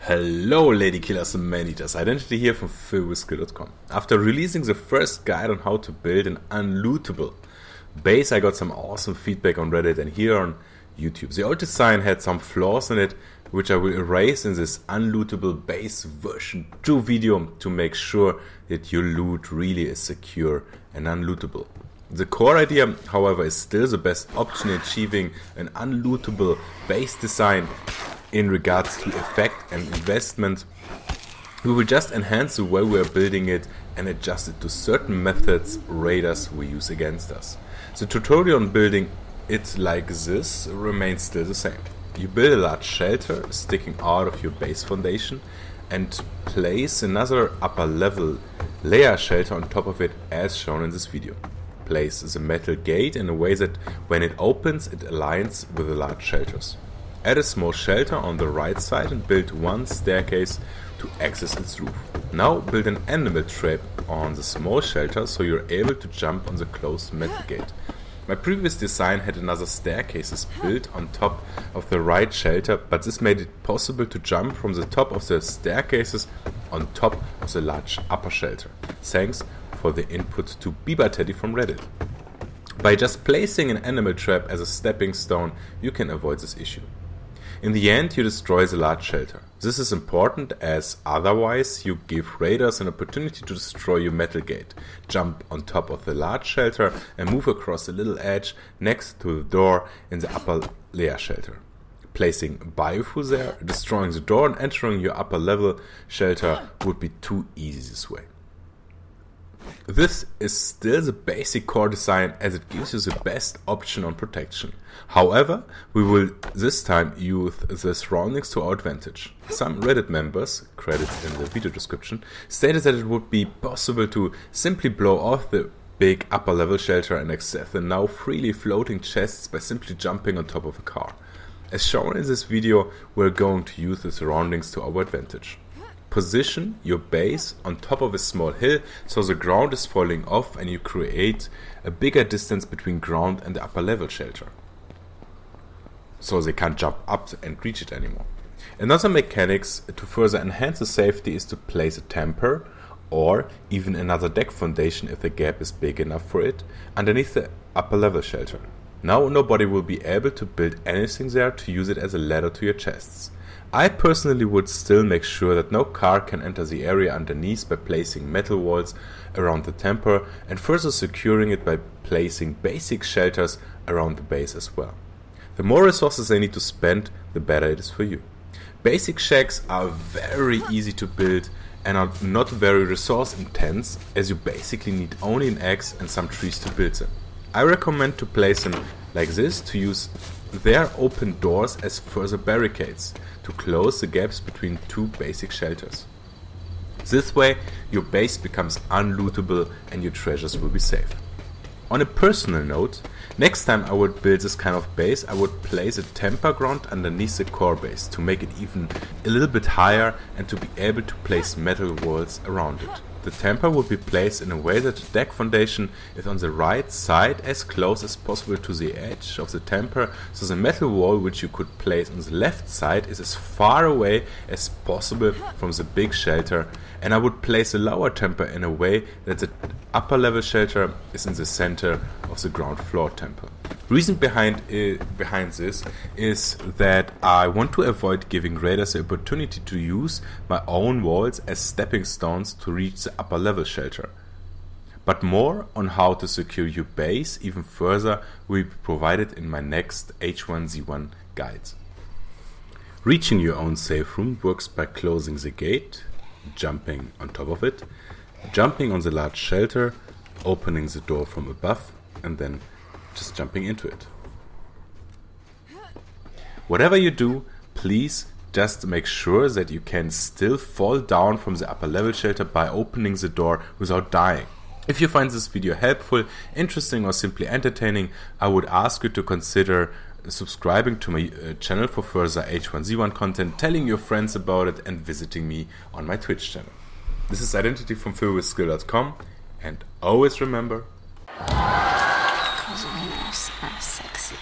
Hello lady killers and man-eaters, Identity here from FillwithSkill.com. After releasing the first guide on how to build an unlootable base, I got some awesome feedback on Reddit and here on YouTube. The old design had some flaws in it, which I will erase in this unlootable base version 2 video to make sure that your loot really is secure and unlootable. The core idea, however, is still the best option in achieving an unlootable base design. In regards to effect and investment, we will just enhance the way we are building it and adjust it to certain methods raiders will use against us. The tutorial on building it like this remains still the same. You build a large shelter sticking out of your base foundation and place another upper level layer shelter on top of it as shown in this video. Place the metal gate in a way that when it opens it aligns with the large shelters. Add a small shelter on the right side and build one staircase to access its roof. Now build an animal trap on the small shelter so you're able to jump on the closed metal gate. My previous design had another staircases built on top of the right shelter, but this made it possible to jump from the top of the staircases on top of the large upper shelter. Thanks for the input to BiberTeddy from Reddit. By just placing an animal trap as a stepping stone, you can avoid this issue. In the end, you destroy the large shelter. This is important as otherwise you give raiders an opportunity to destroy your metal gate, jump on top of the large shelter and move across the little edge next to the door in the upper layer shelter. Placing BiberTeddy there, destroying the door and entering your upper level shelter would be too easy this way. This is still the basic core design as it gives you the best option on protection. However, we will this time use the surroundings to our advantage. Some Reddit members, credits in the video description, stated that it would be possible to simply blow off the big upper level shelter and access the now freely floating chests by simply jumping on top of a car. As shown in this video, we're going to use the surroundings to our advantage. Position your base on top of a small hill so the ground is falling off and you create a bigger distance between ground and the upper level shelter, so they can't jump up and reach it anymore. Another mechanics to further enhance the safety is to place a temper or even another deck foundation if the gap is big enough for it underneath the upper level shelter. Now nobody will be able to build anything there to use it as a ladder to your chests. I personally would still make sure that no car can enter the area underneath by placing metal walls around the temper and further securing it by placing basic shelters around the base as well. The more resources they need to spend, the better it is for you. Basic shacks are very easy to build and are not very resource intense, as you basically need only an axe and some trees to build them. I recommend to place them like this to use their open doors as further barricades to close the gaps between two basic shelters. This way your base becomes unlootable and your treasures will be safe. On a personal note, next time I would build this kind of base, I would place a temper ground underneath the core base to make it even a little bit higher and to be able to place metal walls around it. The temper would be placed in a way that the deck foundation is on the right side as close as possible to the edge of the temper, so the metal wall which you could place on the left side is as far away as possible from the big shelter, and I would place the lower temper in a way that the upper level shelter is in the center of the ground floor temper. Reason behind this is that I want to avoid giving raiders the opportunity to use my own walls as stepping stones to reach the upper level shelter. But more on how to secure your base even further will be provided in my next H1Z1 guides. Reaching your own safe room works by closing the gate, jumping on top of it, jumping on the large shelter, opening the door from above, and then just jumping into it. Whatever you do, please just make sure that you can still fall down from the upper level shelter by opening the door without dying. If you find this video helpful, interesting or simply entertaining, I would ask you to consider subscribing to my channel for further H1Z1 content, telling your friends about it and visiting me on my Twitch channel. This is Identity from FillwithSkill.com, and always remember, winners are sexy.